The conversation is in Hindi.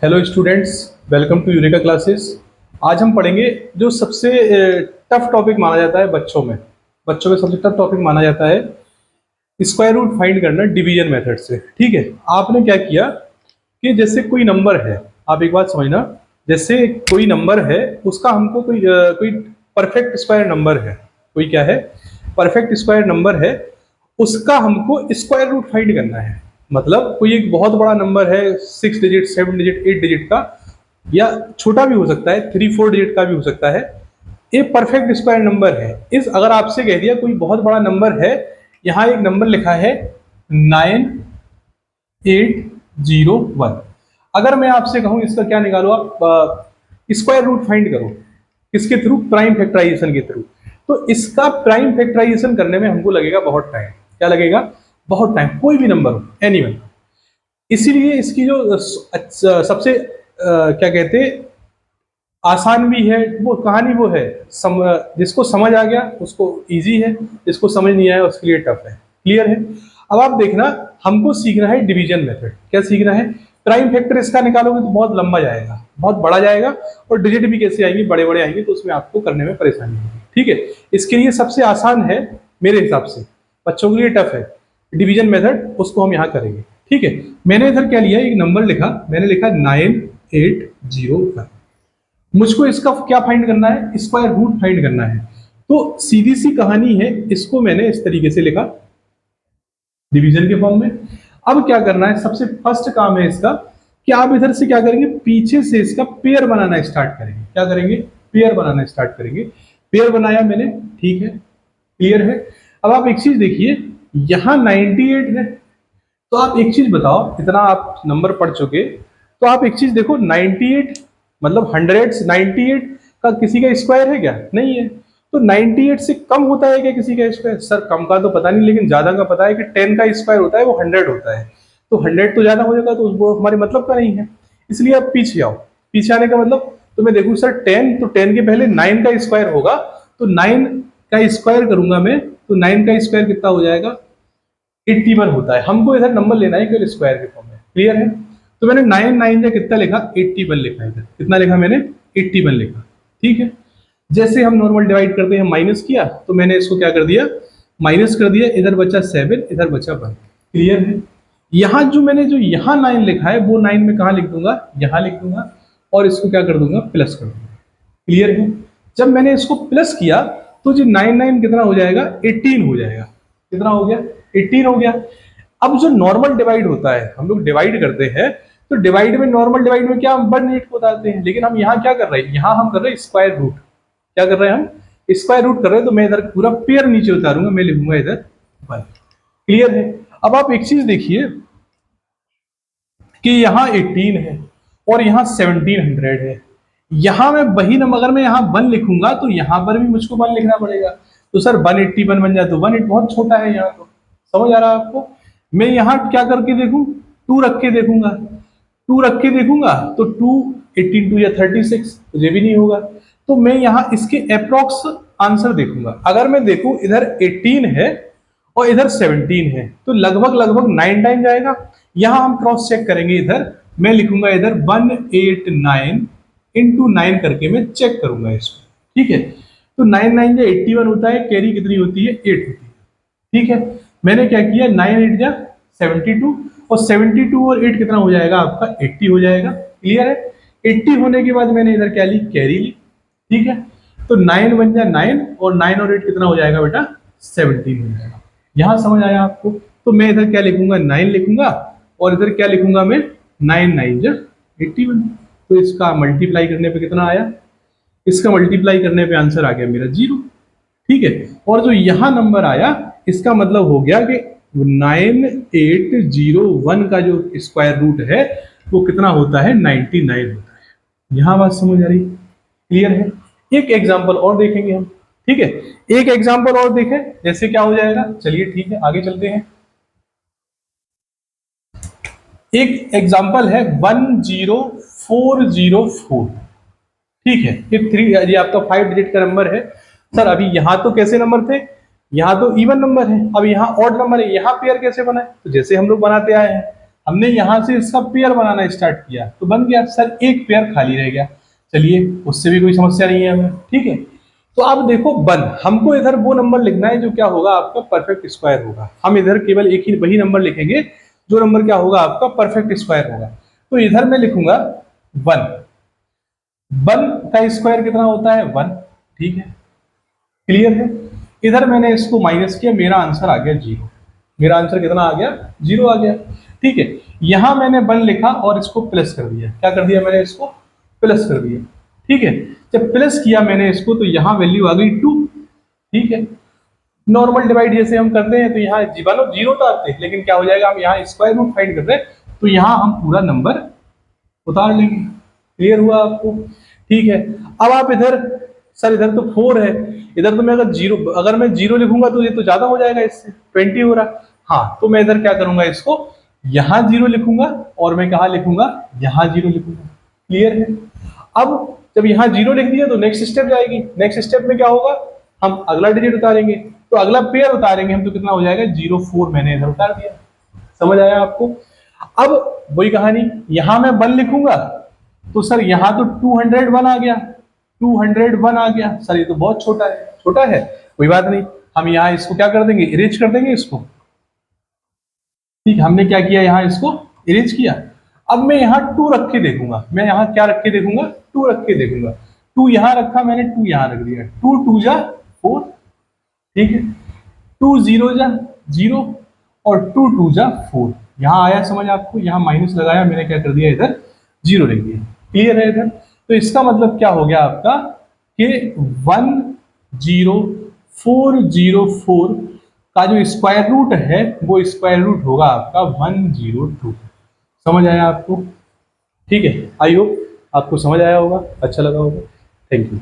Hello students, welcome to Eureka classes. आज हम पढ़ेंगे जो सबसे टफ टॉपिक माना जाता है बच्चों में सबसे टफ टॉपिक माना जाता है स्क्वायर रूट फाइंड करना डिवीजन मेथड से। ठीक है, आपने क्या किया कि जैसे कोई नंबर है, आप एक बात समझना, जैसे कोई नंबर है उसका हमको कोई परफेक्ट स्क्वायर नंबर है, कोई क्या है परफेक्ट स्क्वायर नंबर है, उसका हमको स्क्वायर रूट फाइंड करना है। मतलब कोई एक बहुत बड़ा नंबर है, 6 डिजिट 7 डिजिट 8 डिजिट का, या छोटा भी हो सकता है, 3 4 डिजिट का भी हो सकता है। ये परफेक्ट स्क्वायर नंबर है। इस अगर आपसे कह दिया कोई बहुत बड़ा नंबर है, यहाँ एक नंबर लिखा है 9801, अगर मैं आपसे कहूं इसका क्या निकालो, आप स्क्वायर रूट फाइंड करो, किसके थ्रू? प्राइम फैक्टराइजेशन के थ्रू। तो इसका प्राइम फैक्टराइजेशन करने में हमको लगेगा बहुत टाइम। क्या लगेगा? बहुत टाइम। कोई भी नंबर हो, एनीवन। इसीलिए इसकी जो सबसे क्या कहते हैं, आसान भी है वो कहानी, वो है जिसको समझ आ गया उसको इजी है, जिसको समझ नहीं आया उसके लिए टफ है। क्लियर है? अब आप देखना, हमको सीखना है डिवीजन मेथड। क्या सीखना है? प्राइम फैक्टर इसका निकालोगे तो बहुत लंबा जाएगा, बहुत बड़ा जाएगा, और डिजिट भी कैसे आएंगे, बड़े बड़े आएंगे, तो उसमें आपको करने में परेशानी होगी। ठीक है, इसके लिए सबसे आसान है मेरे हिसाब से, बच्चों के लिए टफ है डिवीजन मेथड, उसको हम यहाँ करेंगे। ठीक है, मैंने इधर क्या लिया, एक नंबर लिखा, मैंने लिखा 9801। मुझको इसका क्या फाइंड करना है? स्क्वायर रूट फाइंड करना है। तो सीधी सी कहानी है, इसको मैंने इस तरीके से लिखा डिवीजन के फॉर्म में। अब क्या करना है, सबसे फर्स्ट काम है इसका कि आप इधर से क्या करेंगे, पीछे से इसका पेयर बनाना स्टार्ट करेंगे। क्या करेंगे? पेयर बनाना स्टार्ट करेंगे। पेयर बनाया मैंने, ठीक है, क्लियर है। अब आप एक चीज देखिए, यहां 98 है, तो आप एक चीज बताओ, इतना आप नंबर पढ़ चुके, तो आप एक चीज देखो, 98 मतलब हंड्रेड्स, 98 का किसी का स्क्वायर है क्या? नहीं है। तो 98 से कम होता है क्या किसी का स्क्वायर? सर कम का तो पता नहीं, लेकिन ज्यादा का पता है कि 10 का स्क्वायर होता है वो 100 होता है। तो 100 तो ज्यादा हो जाएगा, तो वो हमारे मतलब का नहीं है। इसलिए आप पीछे आओ। पीछे आने का मतलब, तो मैं देखूं सर 10, तो 10 के पहले 9 का स्क्वायर होगा, तो 9 का स्क्वायर करूंगा मैं, तो 9 का स्क्वायर कितना हो जाएगा? 81 होता है। हमको इधर नंबर लेना है केवल स्क्वायर के फॉर्म में। क्लियर है? तो मैंने 9 9 कितना लिखा? 81 लिखा। इधर कितना लिखा मैंने? 81 लिखा। ठीक है, जैसे हम नॉर्मल डिवाइड करते हैं, माइनस किया, तो मैंने इसको क्या कर दिया, माइनस कर दिया। इधर बचा 7, इधर बचा 1। क्लियर है? यहाँ जो यहाँ 9 लिखा है, वो 9 में कहाँ लिख दूंगा? यहाँ लिख दूंगा, और इसको क्या कर दूंगा? प्लस कर दूंगा। क्लियर है? जब मैंने इसको प्लस किया, तो जो 9 9 कितना हो जाएगा? 18 हो जाएगा। कितना हो गया? 18 हो गया। अब जो नॉर्मल डिवाइड होता है, हम लोग डिवाइड करते हैं, तो डिवाइड में, नॉर्मल डिवाइड में क्या हम 1 यूनिट को बताते हैं, लेकिन हम यहाँ क्या कर रहे हैं, यहाँ हम कर रहे हैं स्क्वायर रूट। क्या कर रहे हैं हम? स्क्वायर रूट कर रहे हैं। तो मैं इधर पूरा पेयर नीचे उतारूंगा, मैं लिखूंगा इधर 1। क्लियर है? अब आप एक चीज देखिए कि यहाँ 18 है और यहाँ 1700 है। यहां मैं वही नंबर, अगर मैं यहाँ 1 लिखूंगा तो यहाँ पर भी मुझको 1 लिखना पड़ेगा। तो सर 181 बन जाए, तो 1 बहुत छोटा है यहाँ। तो समझ आ रहा है आपको? मैं यहाँ क्या करके देखूं? 2 रख के देखूंगा। 2 रख के देखूंगा तो 2 82 या 36, मुझे भी नहीं होगा। तो मैं यहाँ इसके अप्रोक्स आंसर देखूंगा। अगर मैं देखूं इधर 18 है और इधर 17 है, तो लगभग लगभग 9 टाइम जाएगा। यहां हम क्रॉस चेक करेंगे। इधर मैं लिखूंगा इधर 189 इंटू 9 करके मैं चेक करूंगा इसको। ठीक है, तो 9 9 या 81 होता है, कैरी कितनी होती है? 8 होती है। ठीक है, मैंने क्या किया, 9 8 जा 72, और 72 और 8 कितना हो जाएगा आपका? 80 हो जाएगा। क्लियर है? 80 होने के बाद मैंने इधर क्या ली? कैरी ली। ठीक है, तो 9 बन जाए 9, और 9 और 8 कितना हो जाएगा बेटा? 17 हो जाएगा। यहां समझ आया आपको? तो मैं इधर क्या लिखूंगा? 9 लिखूंगा, और इधर क्या लिखूंगा मैं? 9 9 जा 81। तो इसका मल्टीप्लाई करने पे कितना आया? इसका मल्टीप्लाई करने पे आंसर आ गया मेरा 0। ठीक है, और जो यहां नंबर आया, इसका मतलब हो गया कि 9801 का जो स्क्वायर रूट है वो कितना होता है? 99 होता है। यहां बात समझ आ रही? क्लियर है? एक एग्जांपल और देखेंगे हम। ठीक है, एक एग्जांपल और देखें, जैसे क्या हो जाएगा। चलिए ठीक है, आगे चलते हैं। एक एग्जांपल है 10404। ठीक है, ये आपका 5 डिजिट का नंबर है। सर अभी यहाँ तो कैसे नंबर थे? यहाँ तो इवन नंबर है। अब यहाँ ऑड नंबर है, यहाँ पेयर कैसे बना है? तो जैसे हम लोग बनाते आए हैं, हमने यहां से इसका पेयर बनाना स्टार्ट किया तो बन गया सर, एक पेयर खाली रह गया, चलिए उससे भी कोई समस्या नहीं है हमें, ठीक है। तो अब देखो वन, हमको इधर वो नंबर लिखना है जो क्या होगा आपका परफेक्ट स्क्वायर होगा। हम इधर केवल एक ही वही नंबर लिखेंगे जो नंबर क्या होगा आपका परफेक्ट स्क्वायर होगा। तो इधर मैं लिखूंगा वन, वन का स्क्वायर कितना होता है वन, ठीक है, क्लियर है। इधर मैंने इसको माइनस किया, मेरा आंसर आ गया जीरो, मेरा आंसर कितना आ गया जीरो आ गया, ठीक है। यहां मैंने वन लिखा और इसको प्लस कर दिया, क्या कर दिया मैंने इसको प्लस कर दिया, ठीक है। जब प्लस किया मैंने इसको तो यहाँ वैल्यू आ गई टू, ठीक है। नॉर्मल डिवाइड जैसे हम करते हैं तो यहाँ जीरो जीरो तो आते हैं, लेकिन क्या हो जाएगा हम यहाँ स्क्वायर रूट फाइंड कर रहे हैं तो यहाँ हम पूरा नंबर उतार लेंगे, क्लियर हुआ आपको, ठीक है। अब आप इधर सर इधर तो फोर है, इधर तो मैं अगर मैं जीरो लिखूंगा तो ये तो ज्यादा हो जाएगा, इससे 20 हो रहा। हाँ तो मैं इधर क्या करूंगा, इसको यहां जीरो लिखूंगा और मैं कहा लिखूंगा यहां जीरो लिखूंगा, क्लियर है। अब जब यहां जीरो लिख दिया तो नेक्स्ट स्टेप जाएगी, नेक्स्ट स्टेप में क्या होगा, हम अगला डिजिट उतारेंगे, तो अगला पेयर उतारेंगे हम तो कितना हो जाएगा जीरो फोर, मैंने इधर उतार दिया, समझ आया आपको। अब वही कहानी, यहां मैं वन लिखूंगा तो सर यहां तो 201 आ गया, 201 आ गया सर, ये तो बहुत छोटा है, छोटा है कोई बात नहीं, हम यहाँ इसको क्या कर देंगे इरेज कर देंगे इसको, ठीक है। हमने क्या किया यहाँ इसको इरेज किया। अब मैं यहाँ टू रख के देखूंगा, मैं यहाँ क्या रख के देखूंगा टू रख के देखूंगा, टू यहाँ रखा मैंने, टू यहाँ रख दिया, टू टू जा फोर, ठीक है, टू जीरो जा जीरो और टू टू जा फोर, यहाँ आया समझ आपको, यहाँ माइनस लगाया मैंने, क्या कर दिया इधर जीरो लिख दिया, क्लियर है इधर। तो इसका मतलब क्या हो गया आपका कि 100404 का जो स्क्वायर रूट है वो स्क्वायर रूट होगा आपका 102, समझ आया आपको, ठीक है। आई होप आपको समझ आया होगा, अच्छा लगा होगा, थैंक यू।